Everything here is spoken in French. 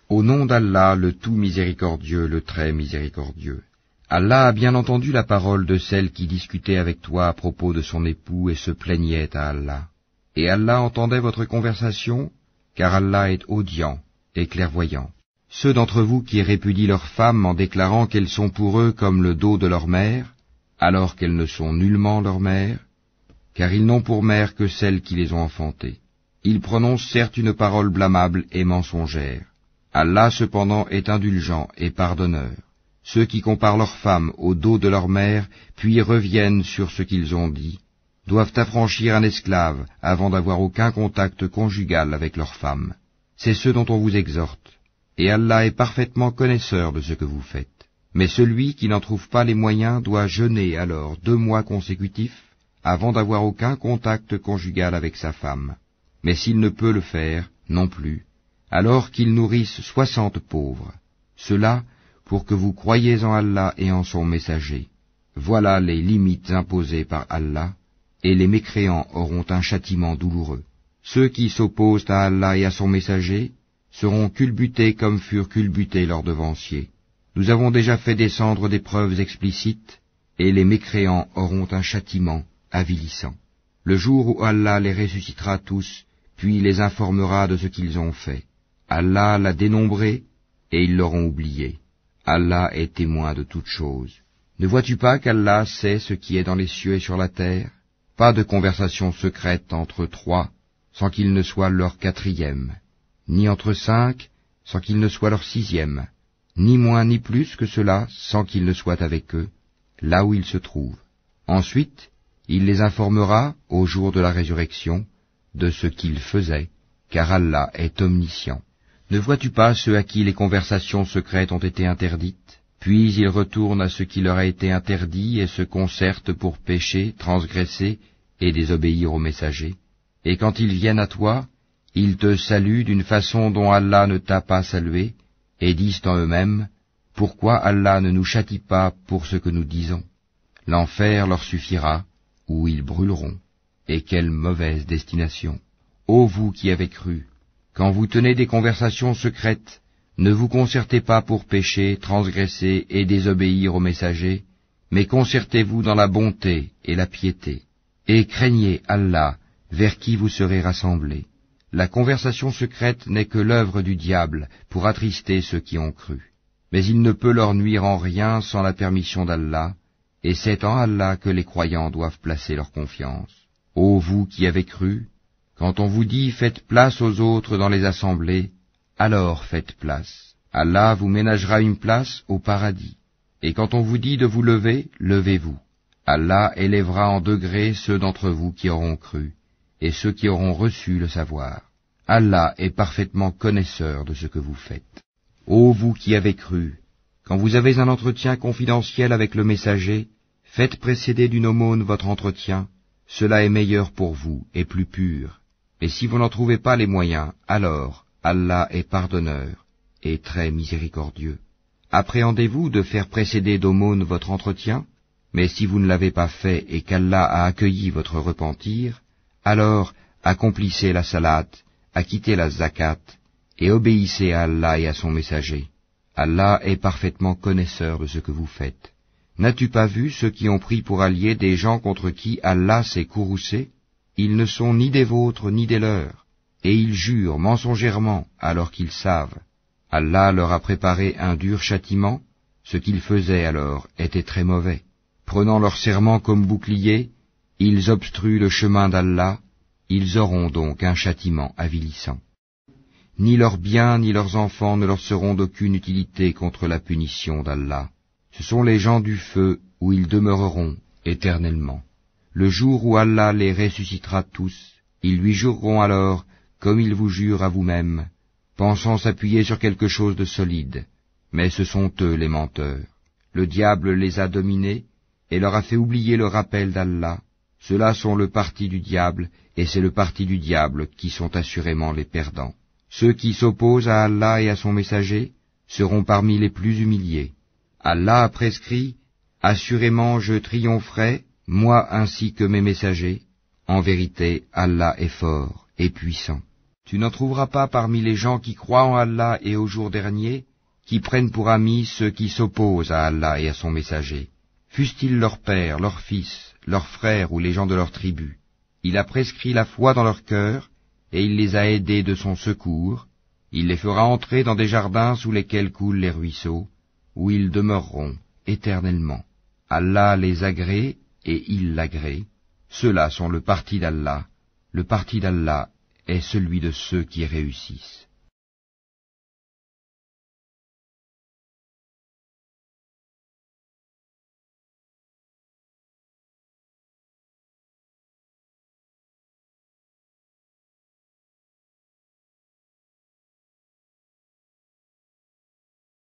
Au nom d'Allah, le tout miséricordieux, le très miséricordieux. Allah a bien entendu la parole de celle qui discutait avec toi à propos de son époux et se plaignait à Allah. Et Allah entendait votre conversation, car Allah est audient et clairvoyant. Ceux d'entre vous qui répudient leurs femmes en déclarant qu'elles sont pour eux comme le dos de leur mère, alors qu'elles ne sont nullement leur mère, car ils n'ont pour mère que celles qui les ont enfantées. Ils prononcent certes une parole blâmable et mensongère. Allah cependant est indulgent et pardonneur. Ceux qui comparent leurs femmes au dos de leur mère, puis reviennent sur ce qu'ils ont dit, doivent affranchir un esclave avant d'avoir aucun contact conjugal avec leur femme. C'est ce dont on vous exhorte. Et Allah est parfaitement connaisseur de ce que vous faites. Mais celui qui n'en trouve pas les moyens doit jeûner alors 2 mois consécutifs avant d'avoir aucun contact conjugal avec sa femme. Mais s'il ne peut le faire, non plus, alors qu'il nourrisse 60 pauvres. Cela pour que vous croyiez en Allah et en son messager. Voilà les limites imposées par Allah, et les mécréants auront un châtiment douloureux. Ceux qui s'opposent à Allah et à son messager seront culbutés comme furent culbutés leurs devanciers. Nous avons déjà fait descendre des preuves explicites, et les mécréants auront un châtiment avilissant. Le jour où Allah les ressuscitera tous, puis les informera de ce qu'ils ont fait. Allah l'a dénombré, et ils l'auront oublié. Allah est témoin de toutes choses. Ne vois-tu pas qu'Allah sait ce qui est dans les cieux et sur la terre? Pas de conversation secrète entre 3, sans qu'il ne soit leur 4e, ni entre 5, sans qu'il ne soit leur 6e, ni moins ni plus que cela, sans qu'il ne soit avec eux, là où ils se trouvent. Ensuite, il les informera, au jour de la résurrection, de ce qu'ils faisaient, car Allah est omniscient. Ne vois-tu pas ceux à qui les conversations secrètes ont été interdites? Puis ils retournent à ce qui leur a été interdit et se concertent pour pécher, transgresser et désobéir au messager. Et quand ils viennent à toi, ils te saluent d'une façon dont Allah ne t'a pas salué, et disent en eux-mêmes, « Pourquoi Allah ne nous châtie pas pour ce que nous disons ?» L'enfer leur suffira, où ils brûleront. Et quelle mauvaise destination! Ô vous qui avez cru! Quand vous tenez des conversations secrètes, ne vous concertez pas pour pécher, transgresser et désobéir au messager, mais concertez-vous dans la bonté et la piété. Et craignez Allah, vers qui vous serez rassemblés. La conversation secrète n'est que l'œuvre du diable pour attrister ceux qui ont cru. Mais il ne peut leur nuire en rien sans la permission d'Allah, et c'est en Allah que les croyants doivent placer leur confiance. Ô vous qui avez cru, quand on vous dit « faites place aux autres dans les assemblées », alors faites place. Allah vous ménagera une place au paradis. Et quand on vous dit de vous lever, levez-vous. Allah élèvera en degrés ceux d'entre vous qui auront cru, et ceux qui auront reçu le savoir. Allah est parfaitement connaisseur de ce que vous faites. Ô vous qui avez cru, quand vous avez un entretien confidentiel avec le messager, faites précéder d'une aumône votre entretien, cela est meilleur pour vous et plus pur. Et si vous n'en trouvez pas les moyens, alors Allah est pardonneur et très miséricordieux. Appréhendez-vous de faire précéder d'aumône votre entretien? Mais si vous ne l'avez pas fait et qu'Allah a accueilli votre repentir, alors accomplissez la salate, acquittez la zakat, et obéissez à Allah et à son messager. Allah est parfaitement connaisseur de ce que vous faites. N'as-tu pas vu ceux qui ont pris pour alliés des gens contre qui Allah s'est courroucé? Ils ne sont ni des vôtres ni des leurs, et ils jurent mensongèrement alors qu'ils savent. Allah leur a préparé un dur châtiment, ce qu'ils faisaient alors était très mauvais. Prenant leur serment comme bouclier, ils obstruent le chemin d'Allah, ils auront donc un châtiment avilissant. Ni leurs biens ni leurs enfants ne leur seront d'aucune utilité contre la punition d'Allah. Ce sont les gens du feu où ils demeureront éternellement. Le jour où Allah les ressuscitera tous, ils lui jureront alors, comme ils vous jurent à vous-même, pensant s'appuyer sur quelque chose de solide. Mais ce sont eux les menteurs. Le diable les a dominés et leur a fait oublier le rappel d'Allah. Ceux-là sont le parti du diable, et c'est le parti du diable qui sont assurément les perdants. Ceux qui s'opposent à Allah et à son messager seront parmi les plus humiliés. Allah a prescrit, « Assurément je triompherai, moi ainsi que mes messagers. En vérité, Allah est fort et puissant. » Tu n'en trouveras pas parmi les gens qui croient en Allah et au jour dernier, qui prennent pour amis ceux qui s'opposent à Allah et à son messager, fussent-ils leurs pères, leurs fils, leurs frères ou les gens de leur tribu. Il a prescrit la foi dans leur cœur, et il les a aidés de son secours. Il les fera entrer dans des jardins sous lesquels coulent les ruisseaux, où ils demeureront éternellement. Allah les agrée et il l'agrée. Ceux-là sont le parti d'Allah. Le parti d'Allah est celui de ceux qui réussissent.